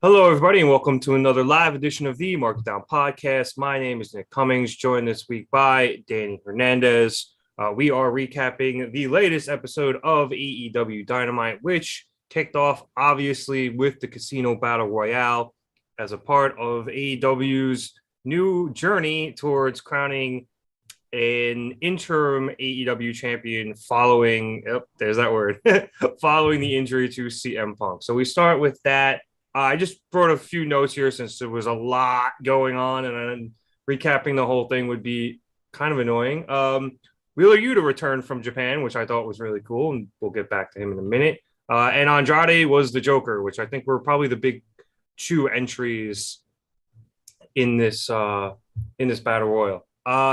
Hello, everybody, and welcome to another live edition of the Market Down Podcast. My name is Nick Cummings, joined this week by Danny Hernandez. We are recapping the latest episode of AEW Dynamite, which kicked off obviously with the Casino Battle Royale as a part of AEW's new journey towards crowning an interim AEW champion following, there's that word, following the injury to CM Punk. So we start with that. I just brought a few notes here since there was a lot going on, and then recapping the whole thing would be kind of annoying. Wheeler Yuta returned from Japan, which I thought was really cool, and we'll get back to him in a minute. And Andrade was the Joker, which I think were probably the big two entries in this battle royal.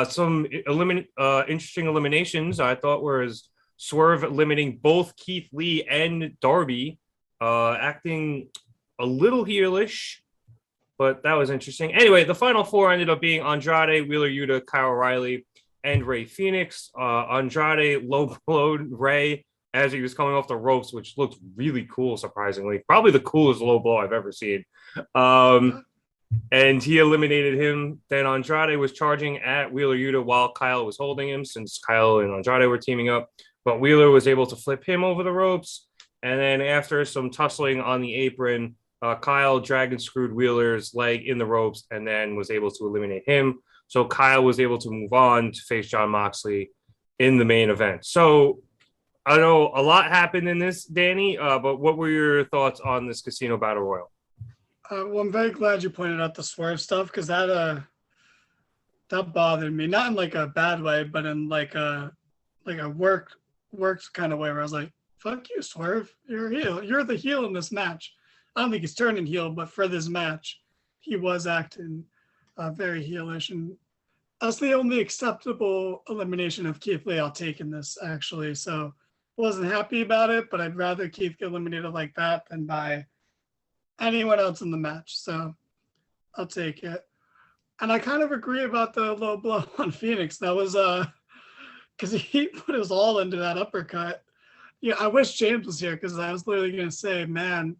Some interesting eliminations I thought were as Swerve limiting both Keith Lee and Darby, acting a little heelish, but that was interesting. Anyway, the final four ended up being Andrade, Wheeler Yuta, Kyle O'Reilly, and Ray Phoenix. Andrade low blowed Ray as he was coming off the ropes, which looked really cool, surprisingly. Probably the coolest low blow I've ever seen. And he eliminated him. Then Andrade was charging at Wheeler Yuta while Kyle was holding him, since Kyle and Andrade were teaming up. But Wheeler was able to flip him over the ropes. And then after some tussling on the apron, Kyle dragon screwed Wheeler's leg in the ropes and then was able to eliminate him. So Kyle was able to move on to face Jon Moxley in the main event. So I know a lot happened in this, Danny, but what were your thoughts on this Casino Battle Royal? Well, I'm very glad you pointed out the Swerve stuff because that bothered me. Not in like a bad way, but in like a worked kind of way where I was like, "Fuck you, Swerve. You're a heel. You're the heel in this match." I don't think he's turning heel, but for this match, he was acting very heelish, and that's the only acceptable elimination of Keith Lee I'll take in this actually. So wasn't happy about it, but I'd rather Keith get eliminated like that than by anyone else in the match. So I'll take it. And I kind of agree about the low blow on Phoenix. That was because he put his all into that uppercut. Yeah, I wish James was here because I was literally gonna say, man,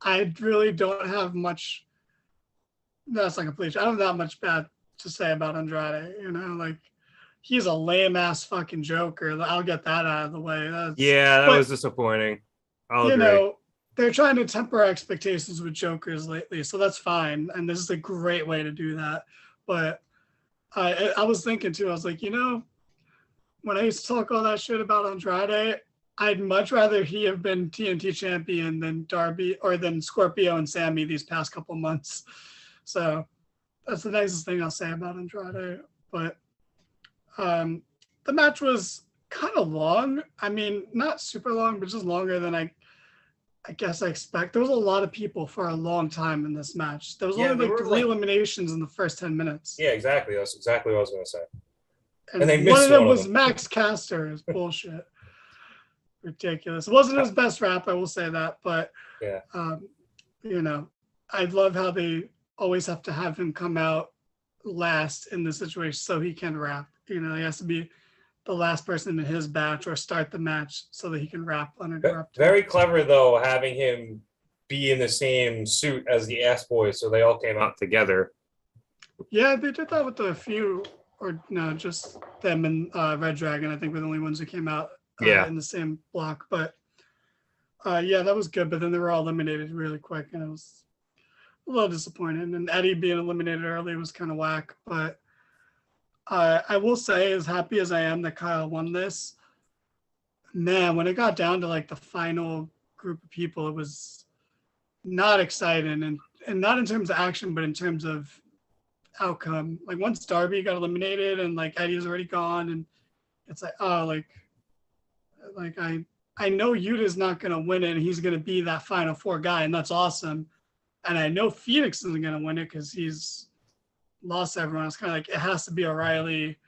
I really don't have much. That's like a cliche. I don't have that much bad to say about Andrade. Like he's a lame ass fucking joker. I'll get that out of the way. Yeah, that But was disappointing. I'll you agree. know, they're trying to temper expectations with jokers lately, so that's fine. And this is a great way to do that. But I was thinking too. I was like, when I used to talk all that shit about Andrade, I'd much rather he have been TNT champion than Darby or than Scorpio and Sammy these past couple months. So that's the nicest thing I'll say about Andrade. But the match was kind of long. I mean, not super long, but just longer than I guess I expect. There was a lot of people for a long time in this match. There was Yeah, only there like were three eliminations in the first 10 minutes. yeah, exactly. That's exactly what I was going to say. And they And one of missed them one of was them. Max Caster. Is bullshit. Ridiculous. It wasn't his best rap, I will say that, but Yeah. you know, I love how they always have to have him come out last in the situation so he can rap. He has to be the last person in his batch or start the match so that he can rap uninterrupted. Very clever, though, having him be in the same suit as the Ass Boys, so they all came out together. Yeah, they did that with a few, or no, just them and Red Dragon. I think were the only ones who came out Yeah. in the same block. But yeah, that was good. But then they were all eliminated really quick, and it was a little disappointing. And Eddie being eliminated early was kind of whack. But I will say, as happy as I am that Kyle won this, man, when it got down to like the final group of people, it was not exciting, and not in terms of action, but in terms of outcome. Like once Darby got eliminated and like Eddie was already gone, and it's like, oh, like I know Yuta's not gonna win it, and he's gonna be that final four guy, and that's awesome. And I know Phoenix isn't gonna win it because he's lost everyone. It's kind of like it has to be O'Reilly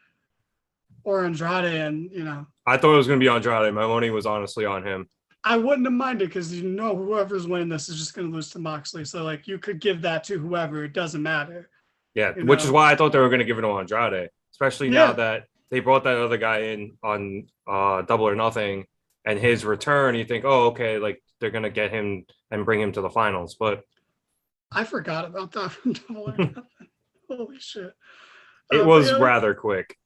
or Andrade, and I thought it was going to be Andrade. My money was honestly on him. I wouldn't have minded because whoever's winning this is just gonna lose to Moxley. So like you could give that to whoever, it doesn't matter. Yeah, You which is know? why I thought they were going to give it to Andrade, especially now Yeah, that they brought that other guy in on Double or Nothing, and his return. You think, oh, okay, like they're going to get him and bring him to the finals. But I forgot about that from Double or Nothing. Holy shit. It But was rather quick.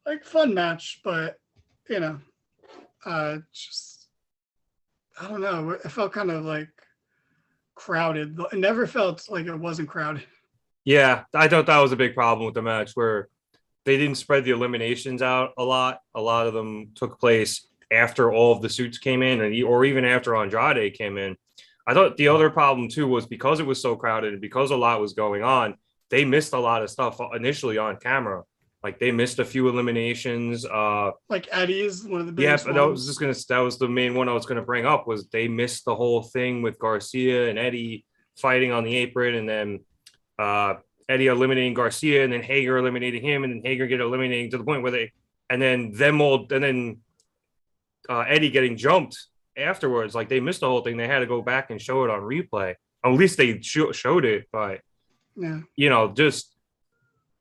Like fun match, but just I don't know. It felt kind of like crowded. It never felt like it wasn't crowded. Yeah, I thought that was a big problem with the match where they didn't spread the eliminations out a lot. A lot of them took place after all of the suits came in, or even after Andrade came in. I thought the other problem too was because it was so crowded and because a lot was going on, they missed a lot of stuff initially on camera. Like they missed a few eliminations. Like Eddie's one of the biggest. Yeah, that was the main one I was gonna bring up was they missed the whole thing with Garcia and Eddie fighting on the apron, and then Eddie eliminating Garcia, and then Hager eliminating him, and then Hager get eliminating to the point where Eddie getting jumped afterwards. Like they missed the whole thing. They had to go back and show it on replay. At least they showed it, but just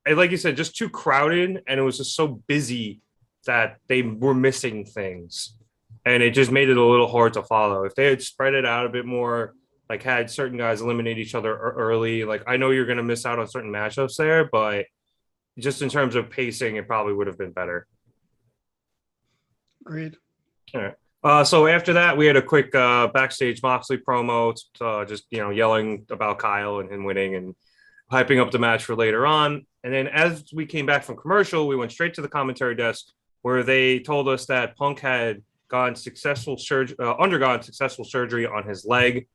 like you said, just too crowded, and it was just so busy that they were missing things, and it just made it a little hard to follow. If they had spread it out a bit more, like had certain guys eliminate each other early, like I know you're going to miss out on certain matchups there, but just in terms of pacing, it probably would have been better. Agreed. All right. So after that, we had a quick backstage Moxley promo, just yelling about Kyle and him winning and hyping up the match for later on. And then as we came back from commercial, we went straight to the commentary desk where they told us that Punk had undergone successful surgery on his leg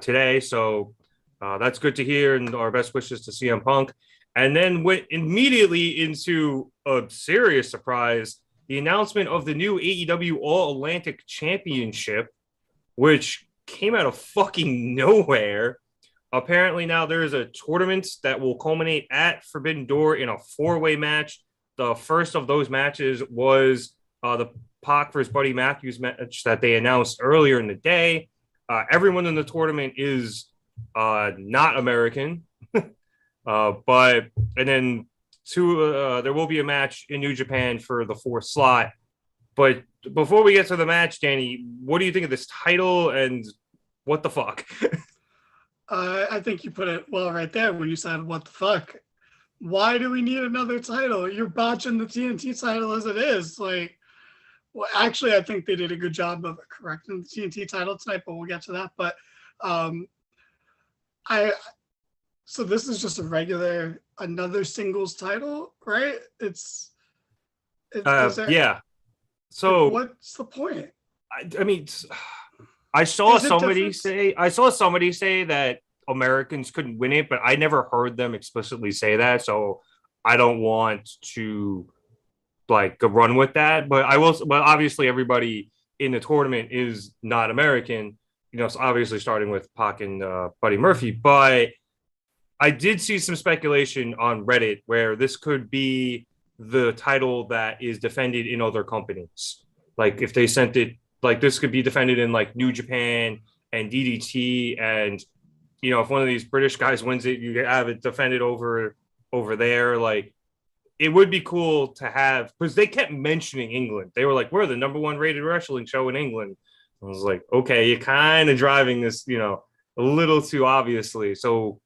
today. So that's good to hear, and our best wishes to CM Punk. And then went immediately into a serious surprise, the announcement of the new AEW All-Atlantic Championship, which came out of fucking nowhere. Apparently now there is a tournament that will culminate at Forbidden Door in a 4-way match. The first of those matches was the Pac versus Buddy Matthews match that they announced earlier in the day. Everyone in the tournament is not American, there will be a match in New Japan for the 4th slot. But before we get to the match, Danny, what do you think of this title and what the fuck? I think you put it well right there when you said, what the fuck? Why do we need another title? You're botching the TNT title as it is. Like, well, actually, I think they did a good job of correcting the TNT title tonight, but we'll get to that. But so this is just another singles title, right? Yeah. So what's the point? I mean, I saw somebody say that Americans couldn't win it, but I never heard them explicitly say that. So I don't want to run with that, but I will. But obviously, everybody in the tournament is not American. So obviously starting with Pac and Buddy Murphy. But I did see some speculation on Reddit where this could be the title that is defended in other companies. Like if they sent it, like this could be defended in like New Japan and DDT, and if one of these British guys wins it, you have it defended over there. Like it would be cool to have, because they kept mentioning England. They were like, we're the #1 rated wrestling show in England. I was like, okay, you're kind of driving this, a little too obviously. So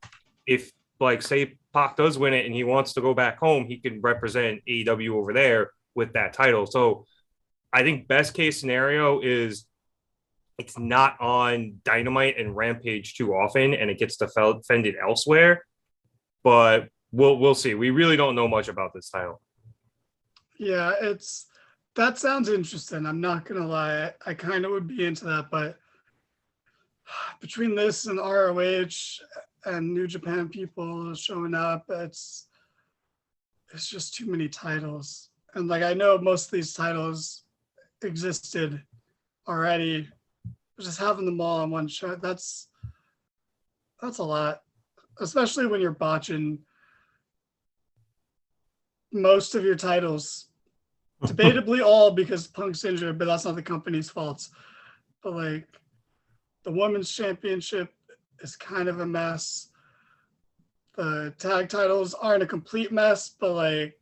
if say Pac does win it and he wants to go back home, he can represent AEW over there with that title. So I think best case scenario is it's not on Dynamite and Rampage too often, and it gets defended elsewhere. But we'll see. We really don't know much about this title. Yeah, that sounds interesting. I'm not gonna lie. I kind of would be into that, but between this and ROH and New Japan people showing up, it's just too many titles. And I know most of these titles existed already. Just having them all on one show, that's a lot, especially when you're botching most of your titles. Debatably all because Punk's injured, but that's not the company's fault. But the women's championship is kind of a mess. The tag titles aren't a complete mess, but they're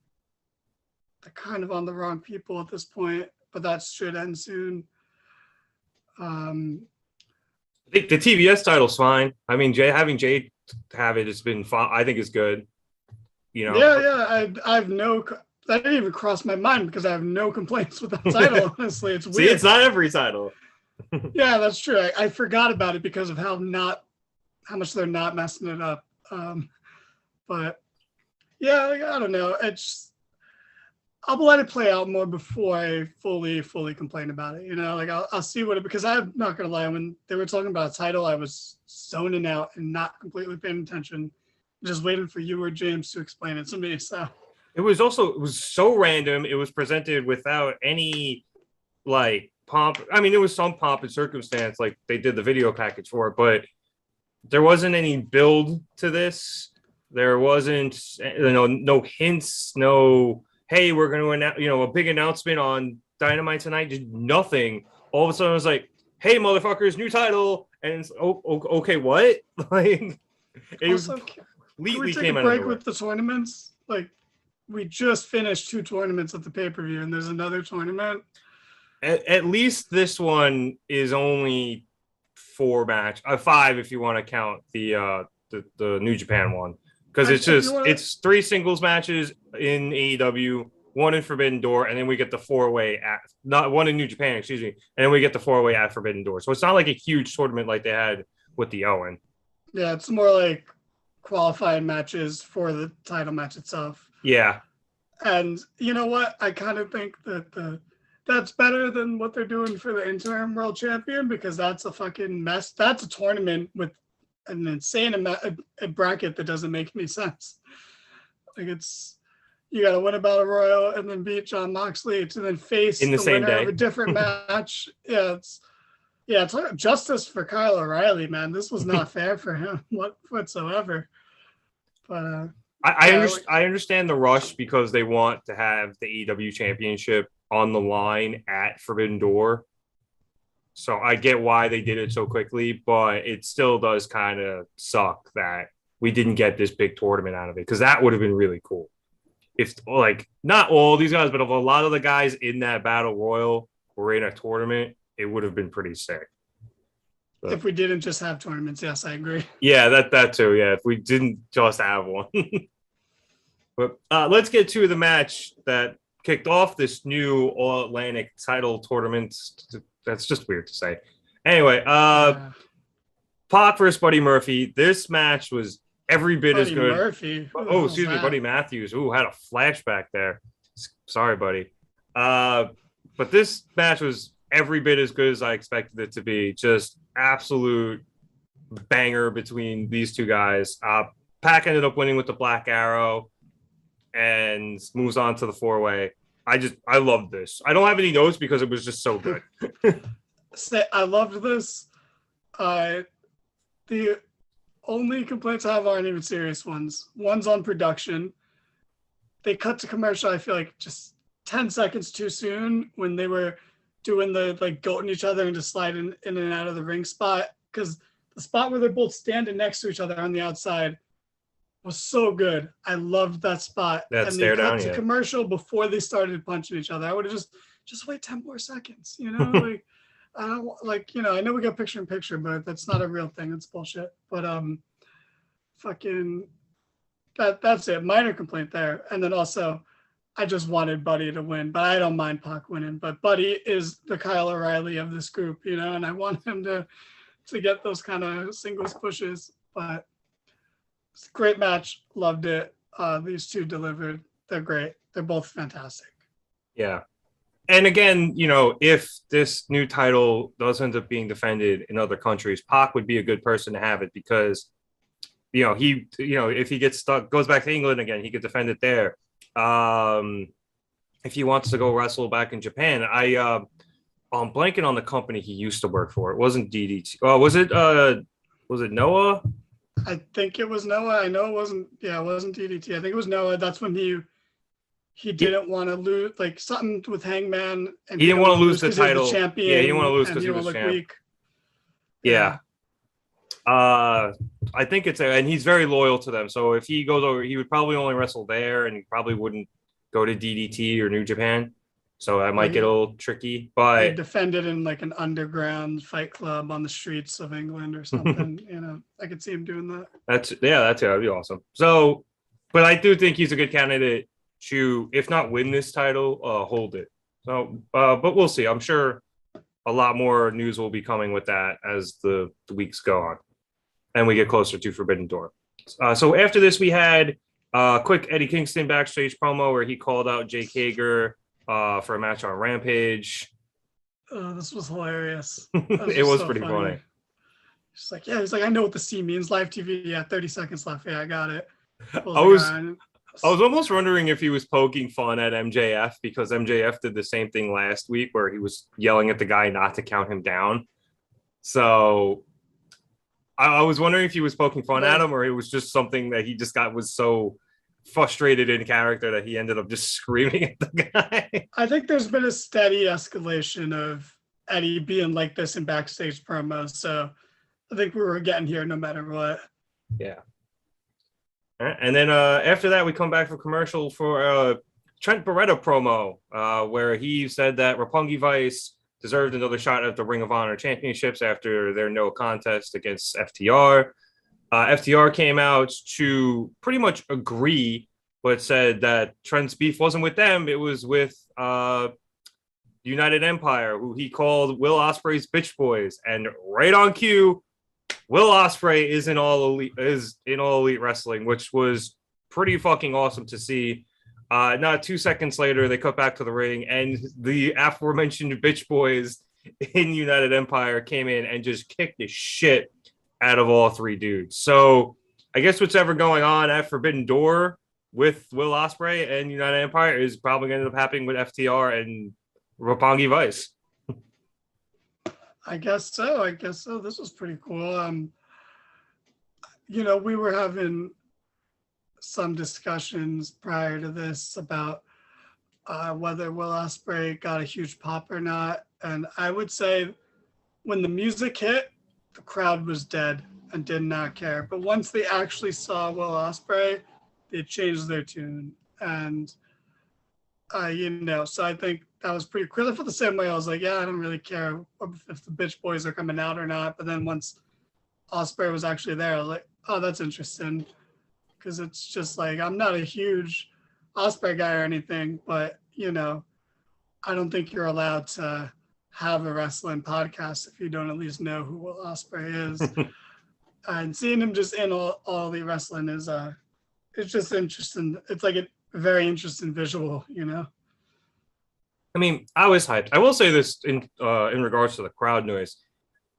kind of on the wrong people at this point. But that should end soon. think the TBS title's fine. I mean, having Jay have it has been fine. I think it's good. You know. Yeah. I've no. That didn't even cross my mind because I have no complaints with that title. Honestly, it's weird. See, it's not every title. Yeah, that's true. I forgot about it because of how much they're not messing it up. But yeah, like, I don't know. I'll let it play out more before I fully complain about it. You know, like I'll see because I'm not gonna lie, when they were talking about a title, I was zoning out and not completely paying attention, just waiting for you or James to explain it to me. So it was so random. It was presented without any like pomp. I mean, there was some pomp and circumstance, like they did the video package for it, but there wasn't any build to this. There wasn't, no hints, no, hey, we're going to announce, a big announcement on Dynamite tonight. Just nothing. All of a sudden, it was like, hey, motherfuckers, new title. And it's, okay, what? Like, it also, completely came out of nowhere. Can we take a break with the tournaments? Like, we just finished 2 tournaments at the pay-per-view, and there's another tournament. At least this one is only 5 if you want to count the New Japan one, because it's 3 singles matches in AEW, 1 in Forbidden Door, and then we get the 4-way not 1 in New Japan, excuse me, and then we get the 4-way at Forbidden Door. So it's not like a huge tournament like they had with the Owen. Yeah, it's more like qualifying matches for the title match itself. Yeah, and you know what? I kind of think that that's better than what they're doing for the interim world champion, because that's a fucking mess. That's a tournament with an insane a bracket that doesn't make any sense. Like, you got to win a battle royal and then beat John Moxley to then face in the same winner day of a different match. It's like justice for Kyle O'Reilly, man. This was not fair for him whatsoever. But I understand the rush because they want to have the AEW championship on the line at Forbidden Door. So I get why they did it so quickly, but it still does kind of suck that we didn't get this big tournament out of it, because that would have been really cool. If, like, not all these guys, but if a lot of the guys in that battle royal were in a tournament, it would have been pretty sick. But if we didn't just have tournaments, yes, I agree. Yeah, that too. Yeah, if we didn't just have one. But let's get to the match that kicked off this new All Atlantic title tournament. That's just weird to say. Anyway, Pac versus Buddy Murphy. This match was every bit as good. Murphy. Oh, excuse me, Buddy Matthews. Ooh, had a flashback there. Sorry, buddy. But this match was every bit as good as I expected it to be. Just absolute banger between these two guys. Pac ended up winning with the Black Arrow and moves on to the 4-way. I loved this. I don't have any notes because it was just so good. I loved this. The only complaints I have aren't even serious ones. One's on production. They cut to commercial, I feel like, just 10 seconds too soon when they were doing the, like, goating each other and just sliding in and out of the ring spot. Because the spot where they're both standing next to each other on the outside was so good. I loved that spot. That and stare they down, cut to commercial before they started punching each other. I would have just wait 10 more seconds, like, I don't like, I know we got picture in picture, but that's not a real thing. It's bullshit. But fucking that's it. Minor complaint there. And then also, I just wanted Buddy to win, but I don't mind Pac winning. But Buddy is the Kyle O'Reilly of this group, and I want him to get those kind of singles pushes. But it's a great match. Loved it. These two delivered. They're great. They're both fantastic. Yeah. And again, if this new title does end up being defended in other countries, Pac would be a good person to have it, because, if he gets stuck, goes back to England again, he could defend it there. If he wants to go wrestle back in Japan, I'm blanking on the company he used to work for. It wasn't DDT. Was it Noah? I think it was Noah. I know it wasn't. Yeah, it wasn't DDT. I think it was Noah. That's when he didn't want to lose, like, something with Hangman. And he didn't want to lose the title. Champion, yeah, he didn't want to lose because he was weak. Yeah. I think and he's very loyal to them. So if he goes over, he would probably only wrestle there, and he probably wouldn't go to DDT or New Japan. So that might get a little tricky. But he defended in like an underground fight club on the streets of England or something. I could see him doing that. that'd be awesome. So, but I do think he's a good candidate to, if not win this title, hold it. So, but we'll see. I'm sure a lot more news will be coming with that as the weeks go on and we get closer to Forbidden Door. So after this, we had a quick Eddie Kingston backstage promo where he called out Jake Hager for a match on Rampage. This was hilarious. It was so pretty funny. He's like, I know what the C means. Live TV. Yeah, 30 seconds left. Yeah, I got it. I was almost wondering if he was poking fun at MJF because MJF did the same thing last week where he was yelling at the guy not to count him down. So I was wondering if he was poking fun at him or it was just something that he just was so frustrated in character that he ended up just screaming at the guy. I think there's been a steady escalation of Eddie being like this in backstage promos. So I think we were getting here no matter what. Yeah. And then after that, we come back for commercial for Trent Beretta promo, where he said that Roppongi Vice deserved another shot at the Ring of Honor championships after their no contest against FTR. FTR came out to pretty much agree, but said that Trent's beef wasn't with them. It was with United Empire, who he called Will Ospreay's bitch boys. And right on cue, Will Ospreay is in all elite wrestling, which was pretty fucking awesome to see. Not 2 seconds later, they cut back to the ring, and the aforementioned bitch boys in United Empire came in and just kicked the shit out of all three dudes. So I guess what's ever going on at Forbidden Door with Will Ospreay and United Empire is probably going to end up happening with FTR and Roppongi Vice. I guess so. This was pretty cool. We were having some discussions prior to this about whether Will Ospreay got a huge pop or not. And I would say when the music hit, the crowd was dead and did not care. But once they actually saw Will Ospreay, they changed their tune. And, so I think that was pretty cool. I felt the same way. I was like, yeah, I don't really care if the bitch boys are coming out or not. But then once Ospreay was actually there, I was like, oh, that's interesting. Because it's just like, I'm not a huge Ospreay guy or anything, but, I don't think you're allowed to have a wrestling podcast if you don't at least know who Will Ospreay is. And seeing him just in all the wrestling is, it's just interesting. It's like a very interesting visual, I mean, I was hyped. I will say this in regards to the crowd noise.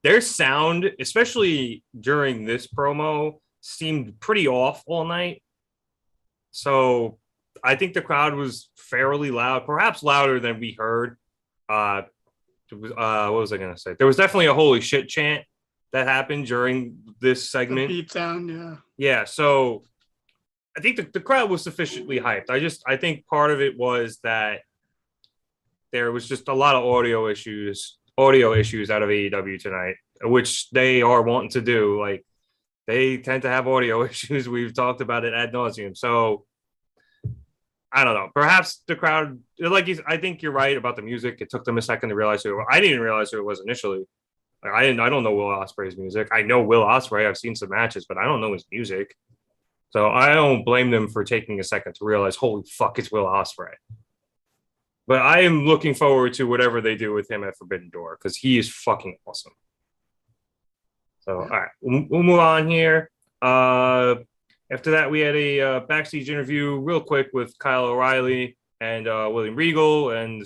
Their sound, especially during this promo, seemed pretty off all night. So I think the crowd was fairly loud, perhaps louder than we heard. What was I going to say? There was definitely a holy shit chant that happened during this segment. The beatdown, yeah. Yeah, so I think the crowd was sufficiently hyped. I think part of it was that there was just a lot of audio issues out of AEW tonight, which they are wanting to do. Like, they tend to have audio issues. We've talked about it ad nauseum. So I don't know. Perhaps the crowd, I think you're right about the music. It took them a second to realize who. I didn't realize who it was initially. Like, I don't know Will Ospreay's music. I know Will Ospreay. I've seen some matches, but I don't know his music. So I don't blame them for taking a second to realize, holy fuck, it's Will Ospreay. But I am looking forward to whatever they do with him at Forbidden Door because he is fucking awesome. So, all right, we'll move on here. After that, we had a backstage interview real quick with Kyle O'Reilly and William Regal, and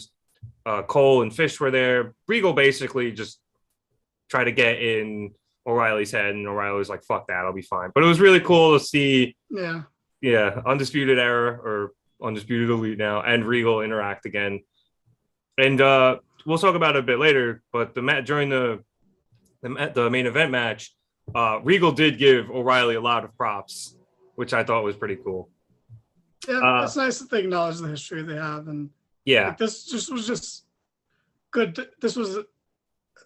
Cole and Fish were there. Regal basically just tried to get in O'Reilly's head, and O'Reilly was like, fuck that, I'll be fine. But it was really cool to see, Undisputed Era, or Undisputed Elite now, and Regal interact again. And we'll talk about it a bit later, but during the main event match, Regal did give O'Reilly a lot of props, which I thought was pretty cool. Yeah, it's nice that they acknowledge the history they have, and this was just good. This was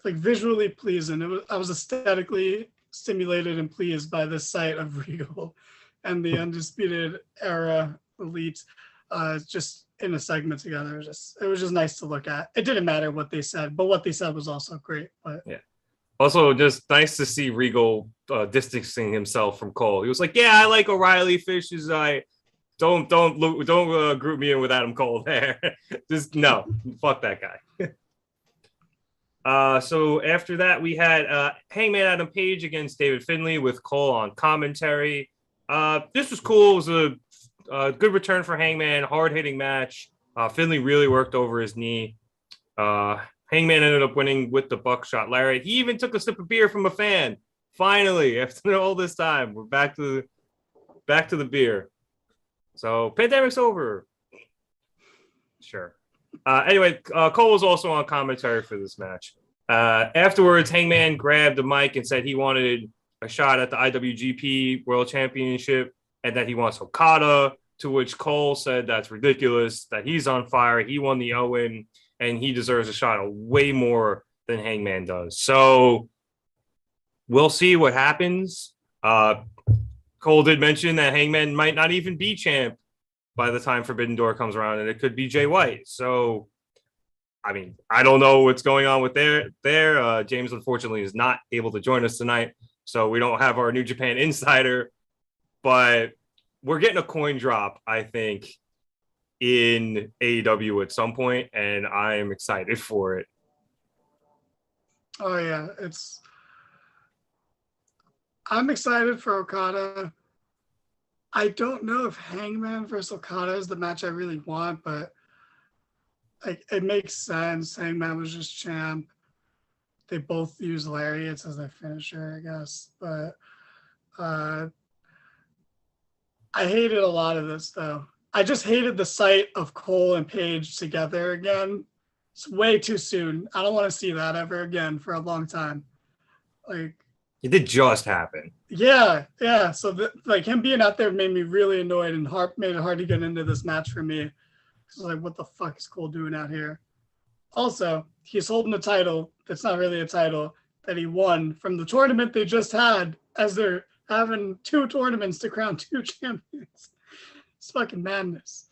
like visually pleasing. I was aesthetically stimulated and pleased by the sight of Regal and the Undisputed Era Elite. in a segment together. It was just nice to look at. It didn't matter what they said, but what they said was also great. But yeah. Also, just nice to see Regal distancing himself from Cole. He was like, "Yeah, I like O'Reilly Fishes. I don't group me in with Adam Cole there. Just no, fuck that guy." So after that, we had Hangman Adam Page against David Finlay with Cole on commentary. This was cool. It was a good return for Hangman. Hard hitting match. Finlay really worked over his knee. Hangman ended up winning with the buckshot lariat. He even took a sip of beer from a fan. Finally, after all this time, we're back to the beer. So pandemic's over. Sure. Anyway, Cole was also on commentary for this match. Afterwards, Hangman grabbed the mic and said he wanted a shot at the IWGP World Championship and that he wants Okada, to which Cole said that's ridiculous, that he's on fire, he won the Owen, and he deserves a shot way more than Hangman does. So we'll see what happens. Cole did mention that Hangman might not even be champ by the time Forbidden Door comes around, and it could be Jay White. So, I mean, I don't know what's going on with there. James, unfortunately, is not able to join us tonight, so we don't have our New Japan insider, but we're getting a coin drop, I think, in AEW at some point, and I am excited for it. Oh yeah, I'm excited for Okada. I don't know if Hangman versus Okada is the match I really want, but it makes sense. Hangman was just champ. They both use lariats as their finisher, I guess. But I hated a lot of this, though. I just hated the sight of Cole and Page together again. It's way too soon. I don't want to see that ever again for a long time. Like, it did just happen. Yeah. So him being out there made me really annoyed and made it hard to get into this match for me. It's like, what the fuck is Cole doing out here? Also, he's holding a title that's not really a title that he won from the tournament they just had, as they're having 2 tournaments to crown 2 champions. It's fucking madness.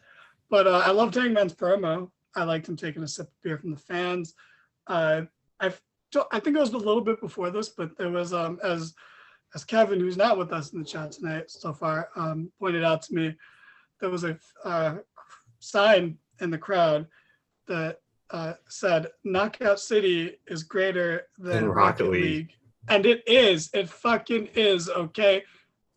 But I loved Hangman's promo. I liked him taking a sip of beer from the fans. I think it was a little bit before this, but there was as Kevin, who's not with us in the chat tonight so far, pointed out to me, there was a sign in the crowd that said Knockout City is greater than Rocket League. And it is. It fucking is, okay?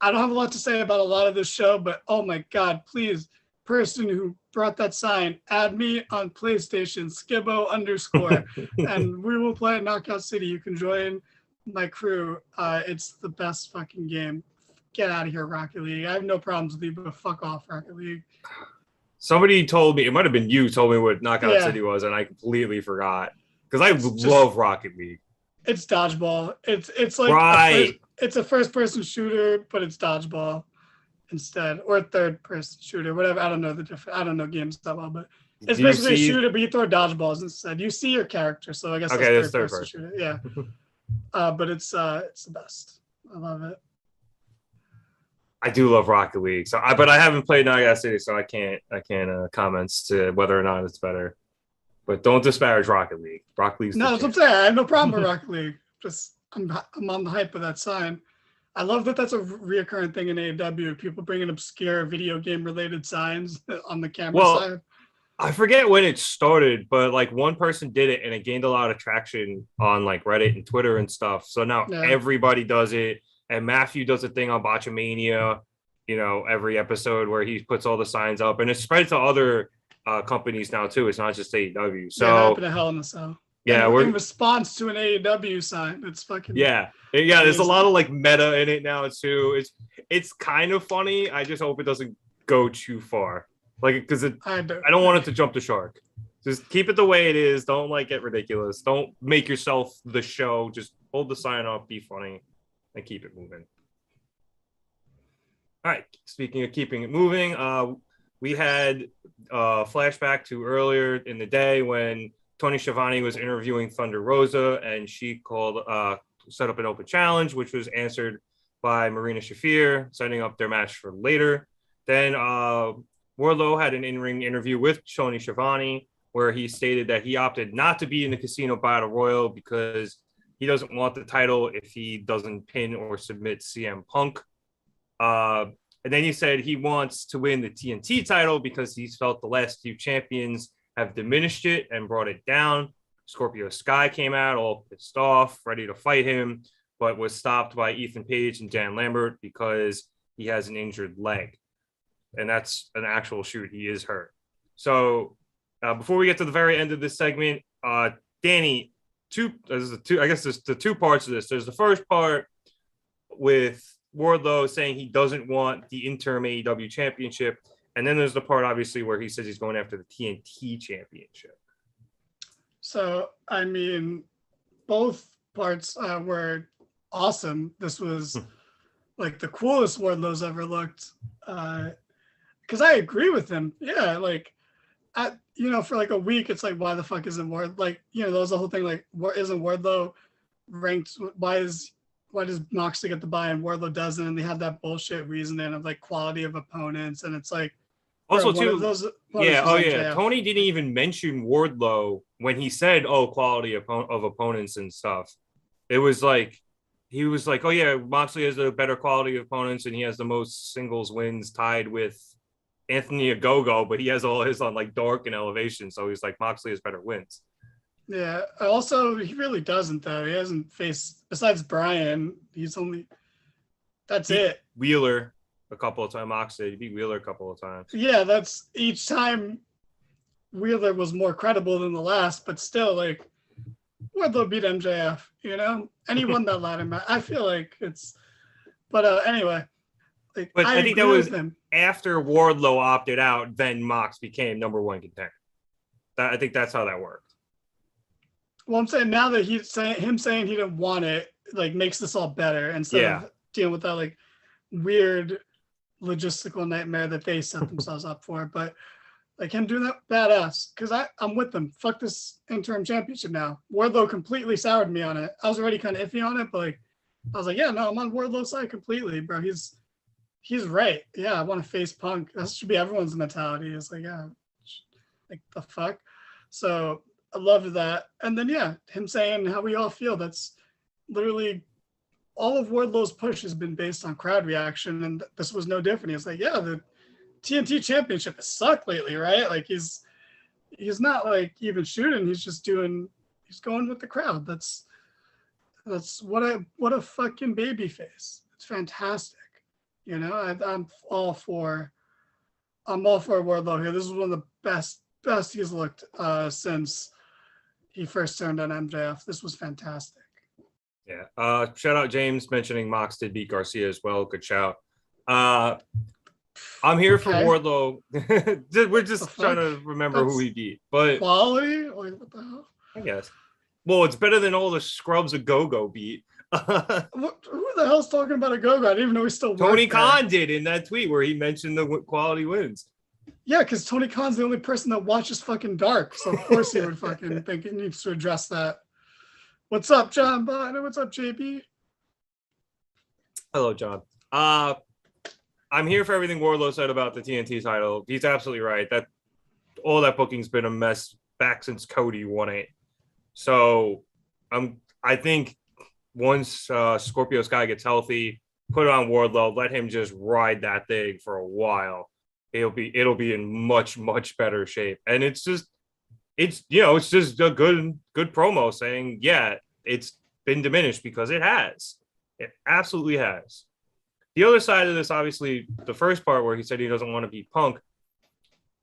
I don't have a lot to say about a lot of this show, but oh my God, please, person who brought that sign, add me on PlayStation, Skibbo_, and we will play at Knockout City. You can join my crew. It's the best fucking game. Get out of here, Rocket League. I have no problems with you, but fuck off, Rocket League. Somebody told me, it might have been you, told me what Knockout City was, and I completely forgot. Because I love Rocket League. It's dodgeball. It's like it's a first-person shooter, but it's dodgeball instead, or a third-person shooter, whatever. I don't know the difference. I don't know games that well, but it's basically a shooter, but you throw dodgeballs instead. You see your character, so I guess that's third-person shooter. Yeah, but it's the best. I love it. I do love Rocket League, but I haven't played Knockout City, so I can't comment to whether or not it's better. But don't disparage Rocket League. Rocket League's no, that's what I'm saying. I have no problem with Rocket League. Just I'm on the hype of that sign. I love that that's a reoccurring thing in AEW. People bringing obscure video game related signs on the camera side. I forget when it started, but like one person did it and it gained a lot of traction on like Reddit and Twitter and stuff. So now everybody does it. And Matthew does a thing on Botchamania, every episode where he puts all the signs up, and it's spread to other companies now too. It's not just AEW. So it happened to Hell in a Cell. Yeah, we're in response to an AEW sign. It's fucking yeah. There's a lot of like meta in it now too. It's kind of funny. I just hope it doesn't go too far, like because I don't want it to jump the shark. Just keep it the way it is. Don't get ridiculous. Don't make yourself the show. Just hold the sign up. Be funny. And keep it moving. All right. Speaking of keeping it moving, we had a flashback to earlier in the day when Tony Schiavone was interviewing Thunder Rosa, and she set up an open challenge, which was answered by Marina Shafir, setting up their match for later. Then Wardlow had an in-ring interview with Tony Schiavone where he stated that he opted not to be in the Casino Battle Royal because he doesn't want the title if he doesn't pin or submit CM Punk. And then he said he wants to win the TNT title because he's felt the last few champions have diminished it and brought it down. Scorpio Sky came out all pissed off, ready to fight him, but was stopped by Ethan Page and Dan Lambert because he has an injured leg. And that's an actual shoot. He is hurt. So before we get to the very end of this segment, Danny, there's the two parts of this. There's the first part with Wardlow saying he doesn't want the interim AEW championship. And then there's the part, obviously, where he says he's going after the TNT championship. So, I mean, both parts were awesome. This was like the coolest Wardlow's ever looked. Because I agree with him. Yeah, like, for like a week, it's like, why the fuck isn't Wardlow? Like, there was the whole thing, like, isn't Wardlow ranked? Why does Moxley get the buy and Wardlow doesn't? And they have that bullshit reasoning of like quality of opponents, and it's like also too. Tony didn't even mention Wardlow when he said, "Oh, quality of opponents and stuff." It was like he was like, "Oh yeah, Moxley has a better quality of opponents, and he has the most singles wins, tied with Anthony Ogogo, but he has all his on like Dark and Elevation, so he's like Moxley has better wins." Yeah. Also, he really doesn't though. He hasn't faced besides Brian. He's only that's it. Wheeler a couple of times. Moxley he beat Wheeler a couple of times. Yeah, that's each time. Wheeler was more credible than the last, but still, like Wardlow beat MJF, and he won that ladder match. I feel like it's, but anyway. Like, but I think that was after Wardlow opted out. Then Mox became number one contender. I think that's how that worked. Well, I'm saying now that him saying he didn't want it, like makes this all better instead of dealing with that like weird logistical nightmare that they set themselves up for. But like him doing that, badass. Because I'm with them. Fuck this interim championship now. Wardlow completely soured me on it. I was already kind of iffy on it, but like I was like, yeah, no, I'm on Wardlow's side completely, bro. He's right. Yeah, I want to face Punk. That should be everyone's mentality. It's like, yeah, like the fuck. So I loved that. And then, him saying how we all feel. That's literally all of Wardlow's push has been based on crowd reaction. And this was no different. He's like, yeah, the TNT championship has sucked lately, right? Like he's not like even shooting. He's going with the crowd. That's what a fucking baby face. It's fantastic. I'm all for Wardlow here. This is one of the best he's looked since he first turned on MJF. This was fantastic. Yeah. Shout out James mentioning Mox did beat Garcia as well. Good shout. I'm here for Wardlow. We're just trying to remember who he beat. But quality? Like, what the hell? I guess. Well, it's better than all the scrubs a Go-Go beat. Who the hell's talking about a Go-Go? I didn't even know he still worked Tony Khan did in that tweet where he mentioned the quality wins. Yeah, because Tony Khan's the only person that watches fucking Dark. So, of course, he would fucking think he needs to address that. What's up, John Bonner? What's up, JB? Hello, John. I'm here for everything Wardlow said about the TNT title. He's absolutely right. That all that booking's been a mess back since Cody won it. So, I think once Scorpio Sky gets healthy, put it on Wardlow, let him just ride that thing for a while. It'll be in much, much better shape. And it's just a good promo saying, yeah, it's been diminished because it has. It absolutely has. The other side of this, obviously, the first part where he said he doesn't want to beat Punk,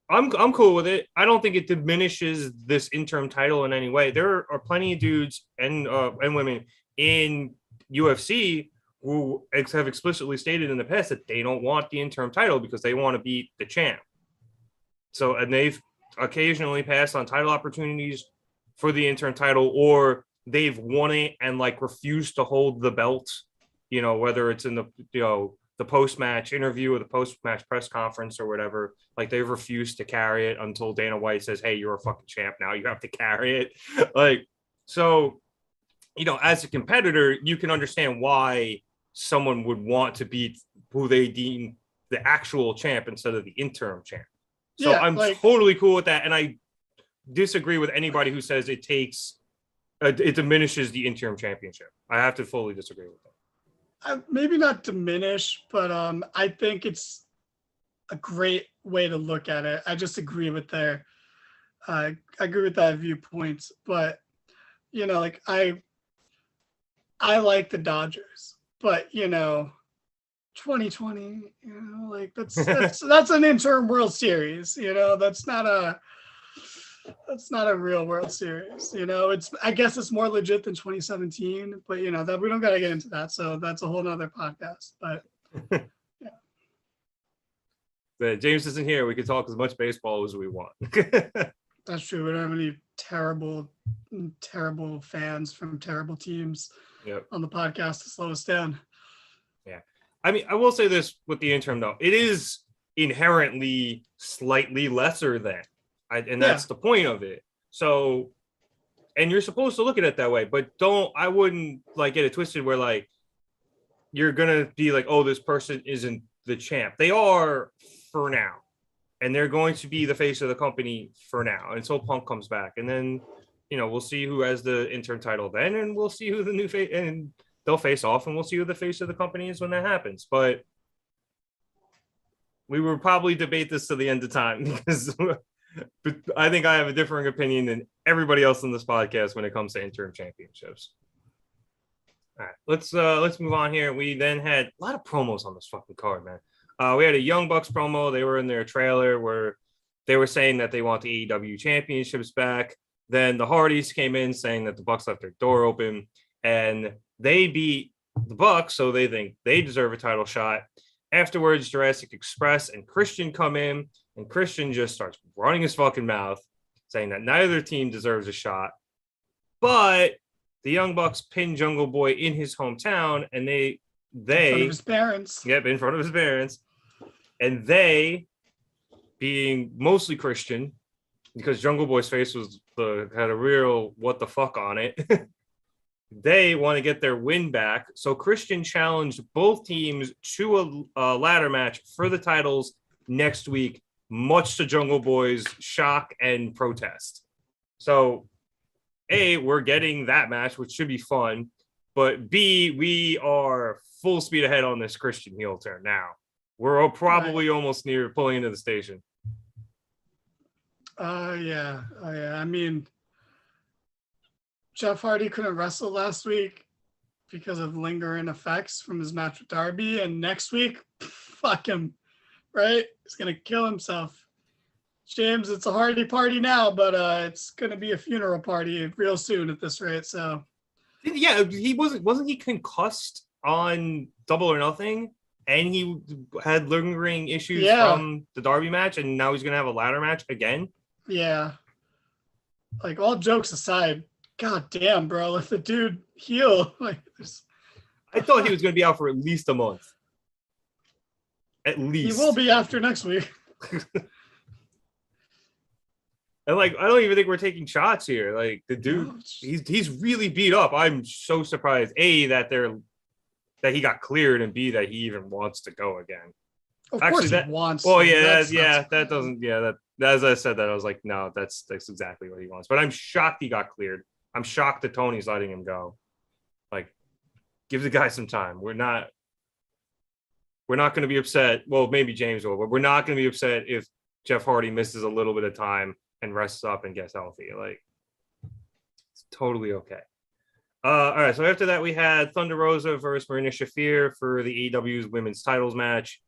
I'm cool with it. I don't think it diminishes this interim title in any way. There are plenty of dudes and women in UFC who have explicitly stated in the past that they don't want the interim title because they want to beat the champ. So, and they've occasionally passed on title opportunities for the interim title, or they've won it and like refused to hold the belt, whether it's in the post-match interview or the post-match press conference or whatever. Like they've refused to carry it until Dana White says, hey, you're a fucking champ now. You have to carry it. Like, so, as a competitor, you can understand why someone would want to beat who they deem the actual champ instead of the interim champ. So Yeah, I'm totally cool with that. And I disagree with anybody who says it diminishes the interim championship. I have to fully disagree with that. Maybe not diminish, but I think it's a great way to look at it. I just agree with I agree with that viewpoint. But like I like the Dodgers, but 2020, like that's an interim World Series. That's not a real World Series. I guess it's more legit than 2017, but that we don't got to get into that. So that's a whole nother podcast. But But James isn't here. We can talk as much baseball as we want. That's true. We don't have any terrible fans from terrible teams on the podcast to slow us down. Yeah. I mean, I will say this with the interim, though. It is inherently slightly lesser than. And that's the point of it. So, and you're supposed to look at it that way, but I wouldn't get it twisted where you're going to be like, oh, this person isn't the champ. They are for now. And they're going to be the face of the company for now until Punk comes back. And then, we'll see who has the interim title then, and we'll see who the new face, and they'll face off, and we'll see who the face of the company is when that happens. But we will probably debate this to the end of time because I think I have a differing opinion than everybody else in this podcast when it comes to interim championships. All right, let's move on here. We then had a lot of promos on this fucking card, man. We had a Young Bucks promo. They were in their trailer where they were saying that they want the AEW championships back. Then the Hardys came in saying that the Bucks left their door open, and they beat the Bucks, so they think they deserve a title shot. Afterwards, Jurassic Express and Christian come in, and Christian just starts running his fucking mouth, saying that neither team deserves a shot. But the Young Bucks pinned Jungle Boy in his hometown, and they in front of his parents. Yep, in front of his parents. And they, being mostly Christian, because Jungle Boy's face had a real what the fuck on it, they want to get their win back. So Christian challenged both teams to a ladder match for the titles next week, much to Jungle Boy's shock and protest. So, A, we're getting that match, which should be fun. But B, we are full speed ahead on this Christian heel turn now. We're probably almost near pulling into the station. Yeah. I mean, Jeff Hardy couldn't wrestle last week because of lingering effects from his match with Darby. And next week, fuck him, right? He's going to kill himself. James, it's a Hardy party now, but it's going to be a funeral party real soon at this rate. So, yeah, he wasn't he concussed on Double or Nothing? And he had lingering issues from the Darby match, and now he's going to have a ladder match again? Yeah. Like, all jokes aside, god damn, bro, let the dude heal. I thought he was going to be out for at least a month. At least. He will be after next week. And I don't even think we're taking shots here. Like, the dude, he's really beat up. I'm so surprised. A, that he got cleared, and B, that he even wants to go again. Of course he wants. Well, that doesn't. Yeah, that as I said that, I was like, no, that's exactly what he wants. But I'm shocked he got cleared. I'm shocked that Tony's letting him go. Like, give the guy some time. We're not going to be upset. Well, maybe James will, but we're not going to be upset if Jeff Hardy misses a little bit of time and rests up and gets healthy. Like, it's totally okay. All right, so after that, we had Thunder Rosa versus Marina Shafir for the AEW's women's titles match.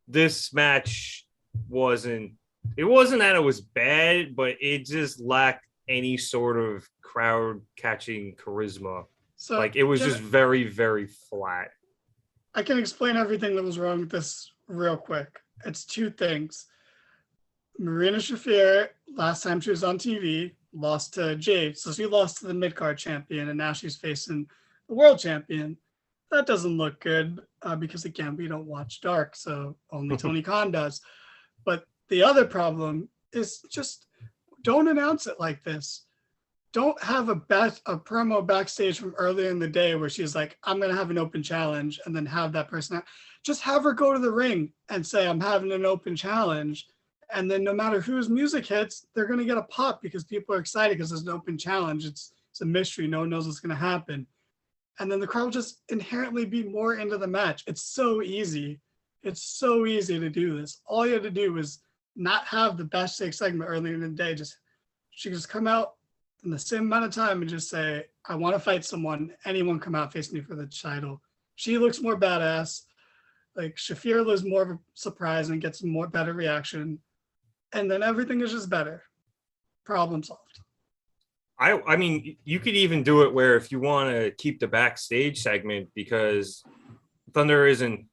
This match wasn't that it was bad, but it just lacked any sort of crowd-catching charisma. So, it was just very, very flat. I can explain everything that was wrong with this real quick. It's two things. Marina Shafir, last time she was on TV, lost to Jade. So she lost to the mid-card champion, and now she's facing the world champion. That doesn't look good because, again, we don't watch Dark, so only Tony Khan does. But the other problem is just don't announce it like this. don't have a promo backstage from earlier in the day where she's like, I'm going to have an open challenge, and then have that person. Just have her go to the ring and say, I'm having an open challenge. And then no matter whose music hits, they're going to get a pop because people are excited because there's an open challenge. It's a mystery. No one knows what's going to happen. And then the crowd will just inherently be more into the match. It's so easy. It's so easy to do this. All you had to do was not have the backstage segment earlier in the day. She just come out in the same amount of time and just say, I want to fight someone. Anyone come out face me for the title. She looks more badass. Like Shafir was more of a surprise and gets more better reaction. And then everything is just better. Problem solved. I mean, you could even do it where if you want to keep the backstage segment, because Thunder isn't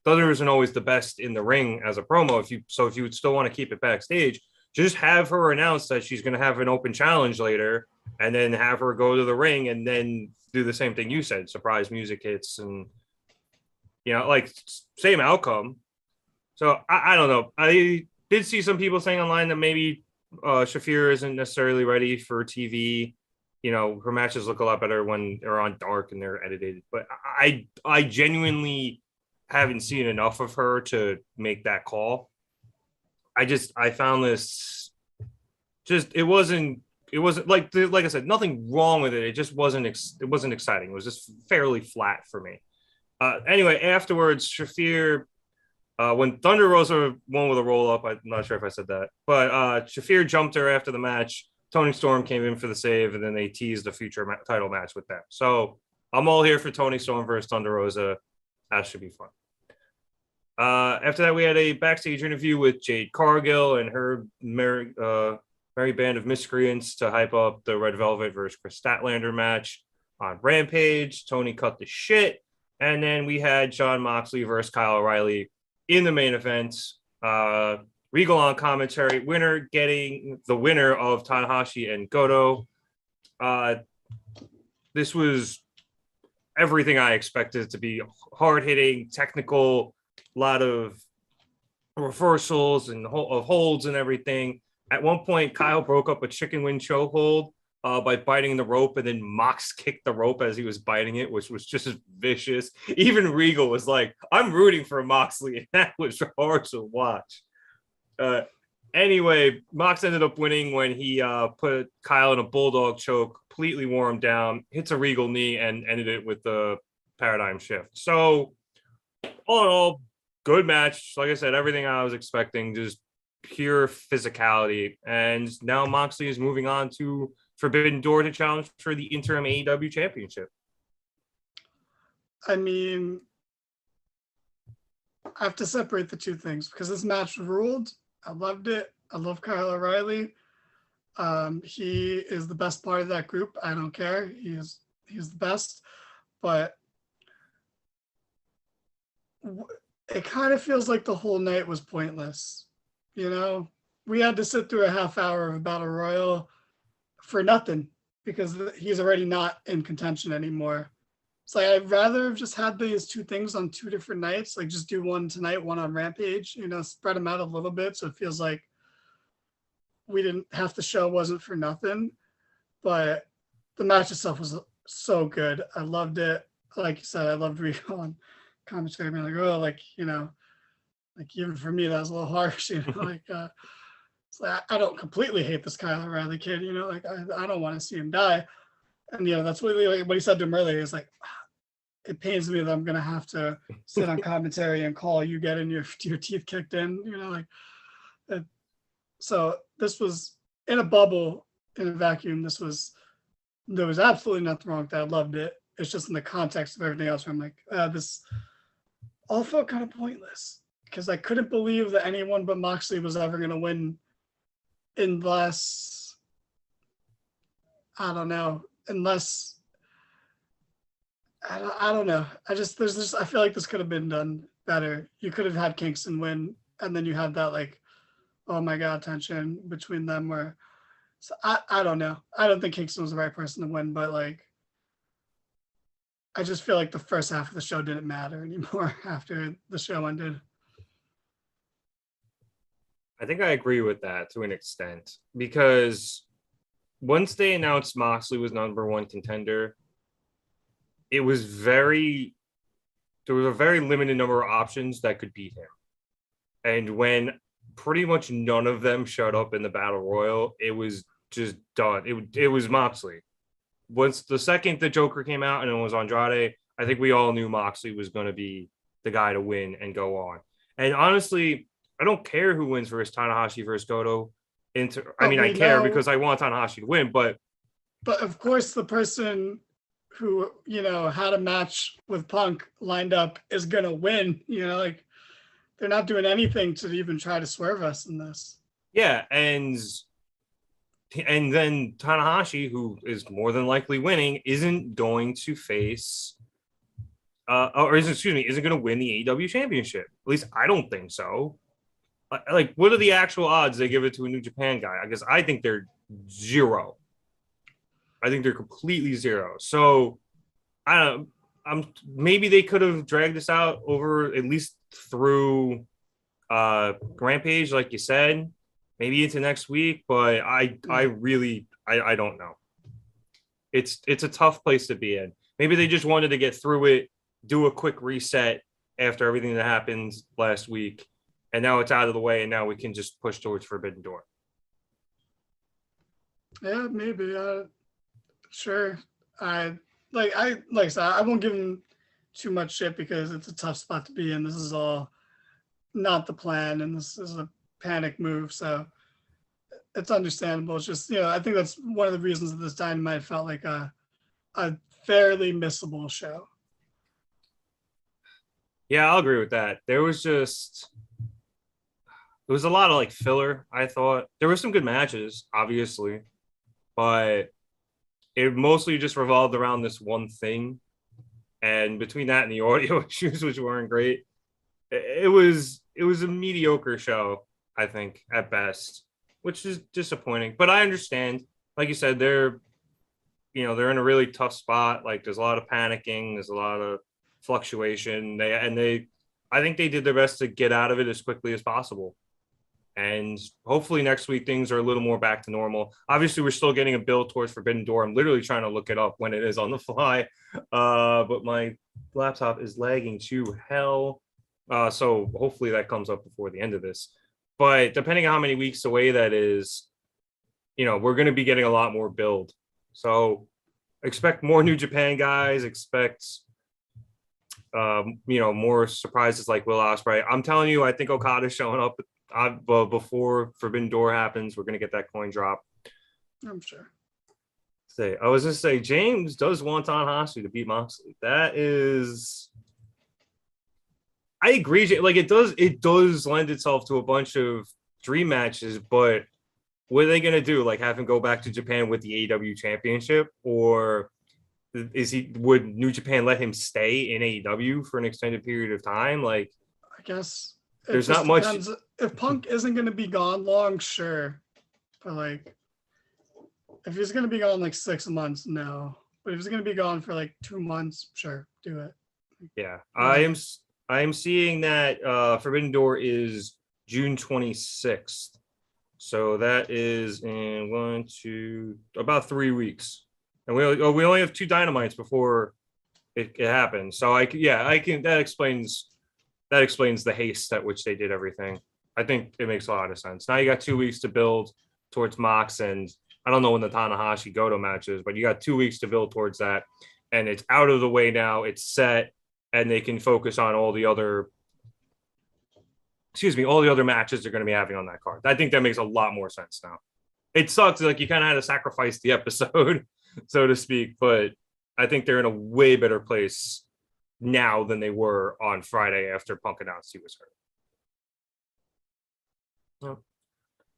always the best in the ring as a promo. If you would still want to keep it backstage, just have her announce that she's going to have an open challenge later, and then have her go to the ring and then do the same thing you said, surprise music hits, and like same outcome. So I don't know. I did see some people saying online that maybe Shafir isn't necessarily ready for TV. Her matches look a lot better when they're on dark and they're edited. But I genuinely haven't seen enough of her to make that call. I found this it wasn't like I said, nothing wrong with it. It just wasn't exciting. It was just fairly flat for me. Anyway, afterwards, Shafir, when Thunder Rosa won with a roll up, I'm not sure if I said that, but Shafir jumped her after the match. Toni Storm came in for the save, and then they teased a future title match with them. So I'm all here for Toni Storm versus Thunder Rosa. That should be fun. After that, we had a backstage interview with Jade Cargill and her merry band of miscreants to hype up the Red Velvet versus Chris Statlander match on Rampage. Tony cut the shit. And then we had Jon Moxley versus Kyle O'Reilly in the main event. Regal on commentary. Winner getting the winner of Tanahashi and Goto. This was everything I expected it to be. Hard-hitting, technical, a lot of reversals and of holds and everything. At one point, Kyle broke up a chicken wing chokehold by biting the rope, and then Mox kicked the rope as he was biting it, which was just as vicious. Even Regal was like, I'm rooting for Moxley, and that was hard to watch. Anyway, Mox ended up winning when he put Kyle in a bulldog choke, completely wore him down, hits a Regal knee, and ended it with the paradigm shift. So, all in all, good match. Like I said, everything I was expecting, just pure physicality. And now Moxley is moving on to Forbidden Door to challenge for the interim AEW championship. I mean, I have to separate the two things because this match ruled. I loved it. I love Kyle O'Reilly. He is the best part of that group. I don't care. He's the best. But it kind of feels like the whole night was pointless. We had to sit through a half hour of a Battle Royal for nothing because he's already not in contention anymore. It's like I'd rather have just had these two things on two different nights, like just do one tonight, one on Rampage, spread them out a little bit so it feels like we didn't half the show wasn't for nothing. But the match itself was so good. I loved it. Like you said, I loved Rico on commentary being like, oh, like even for me that was a little harsh, it's like I don't completely hate this Kyle O'Reilly kid, I don't want to see him die. And that's what he said to him earlier. He's like, it pains me that I'm gonna have to sit on commentary and call you getting your teeth kicked in, so this was in a bubble, in a vacuum. There was absolutely nothing wrong with that. I loved it. It's just in the context of everything else where I'm like, this all felt kind of pointless because I couldn't believe that anyone but Moxley was ever going to win unless I don't know. I feel like this could have been done better. You could have had Kingston win, and then you had that like, oh my God, tension between them where, so I don't know. I don't think Kingston was the right person to win, but like, I just feel like the first half of the show didn't matter anymore after the show ended. I think I agree with that to an extent because once they announced Moxley was number one contender, there was a very limited number of options that could beat him. And when pretty much none of them showed up in the Battle Royal, it was just done. It was Moxley. Once the second the Joker came out and it was Andrade, I think we all knew Moxley was going to be the guy to win and go on. And honestly, I don't care who wins versus Tanahashi versus Goto. I care because I want Tanahashi to win, but of course the person who, had a match with Punk lined up is going to win, like they're not doing anything to even try to swerve us in this. Yeah. And then Tanahashi, who is more than likely winning, isn't going to face, isn't going to win the AEW championship. At least I don't think so. Like, what are the actual odds they give it to a New Japan guy? I guess I think they're 0. I think they're completely 0. So maybe they could have dragged this out over at least through Rampage, like you said, maybe into next week. But I don't know. It's a tough place to be in. Maybe they just wanted to get through it, do a quick reset after everything that happened last week. And now it's out of the way, and now we can just push towards Forbidden Door. Yeah, maybe. Sure. I won't give him too much shit because it's a tough spot to be in. This is all not the plan, and this is a panic move, so it's understandable. It's just, I think that's one of the reasons that this Dynamite felt like a fairly missable show. Yeah, I'll agree with that. There was a lot of like filler, I thought. There were some good matches, obviously, but it mostly just revolved around this one thing. And between that and the audio issues, which weren't great, it was a mediocre show, I think, at best, which is disappointing. But I understand. Like you said, they're in a really tough spot. Like, there's a lot of panicking, there's a lot of fluctuation. I think they did their best to get out of it as quickly as possible. And hopefully next week things are a little more back to normal. Obviously, we're still getting a build towards Forbidden Door. I'm literally trying to look it up when it is on the fly. But my laptop is lagging to hell. So hopefully that comes up before the end of this. But depending on how many weeks away that is, we're going to be getting a lot more build. So expect more New Japan guys. Expect, more surprises like Will Ospreay. I'm telling you, I think Okada's showing up before Forbidden Door happens. We're going to get that coin drop. I'm sure. I was going to say, James does want Tanahashi to beat Moxley. That is... I agree. Like, it does lend itself to a bunch of dream matches, but what are they going to do? Like, have him go back to Japan with the AEW championship? Or would New Japan let him stay in AEW for an extended period of time? Like, I guess there's not much. If Punk isn't going to be gone long, sure. But like, if he's going to be gone like 6 months, no. But if he's going to be gone for like 2 months, sure, do it. Yeah, I am seeing that Forbidden Door is June 26th. So that is in about 3 weeks. And we only have 2 Dynamites before it happens. So that explains the haste at which they did everything. I think it makes a lot of sense. Now you got 2 weeks to build towards Mox, and I don't know when the Tanahashi Goto match is, but you got 2 weeks to build towards that. And it's out of the way now. It's set, and they can focus on all the other matches they're going to be having on that card. I think that makes a lot more sense now. It sucks. Like, you kind of had to sacrifice the episode, so to speak, but I think they're in a way better place now than they were on Friday after Punk announced he was hurt. All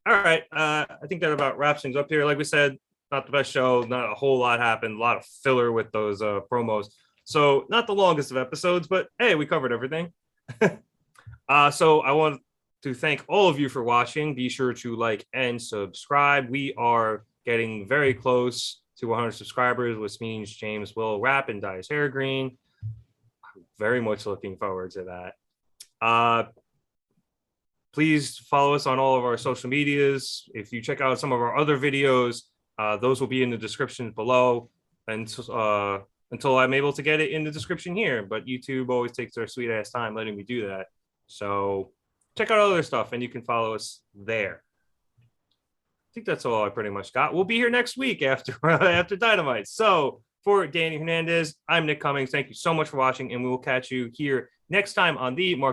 right. I think that about wraps things up here. Like we said, not the best show. Not a whole lot happened. A lot of filler with those promos. So not the longest of episodes, but hey, we covered everything. So I want to thank all of you for watching. Be sure to like and subscribe. We are getting very close to 100 subscribers, which means James will rap and dye his hair green. I'm very much looking forward to that. Please follow us on all of our social medias. If you check out some of our other videos, Those will be in the description below, and until I'm able to get it in the description here. But YouTube always takes their sweet ass time letting me do that. So check out other stuff, and you can follow us there. I think that's all I pretty much got. We'll be here next week after after Dynamite. So for Danny Hernandez, I'm Nick Cummings. Thank you so much for watching, and we will catch you here next time on the Mark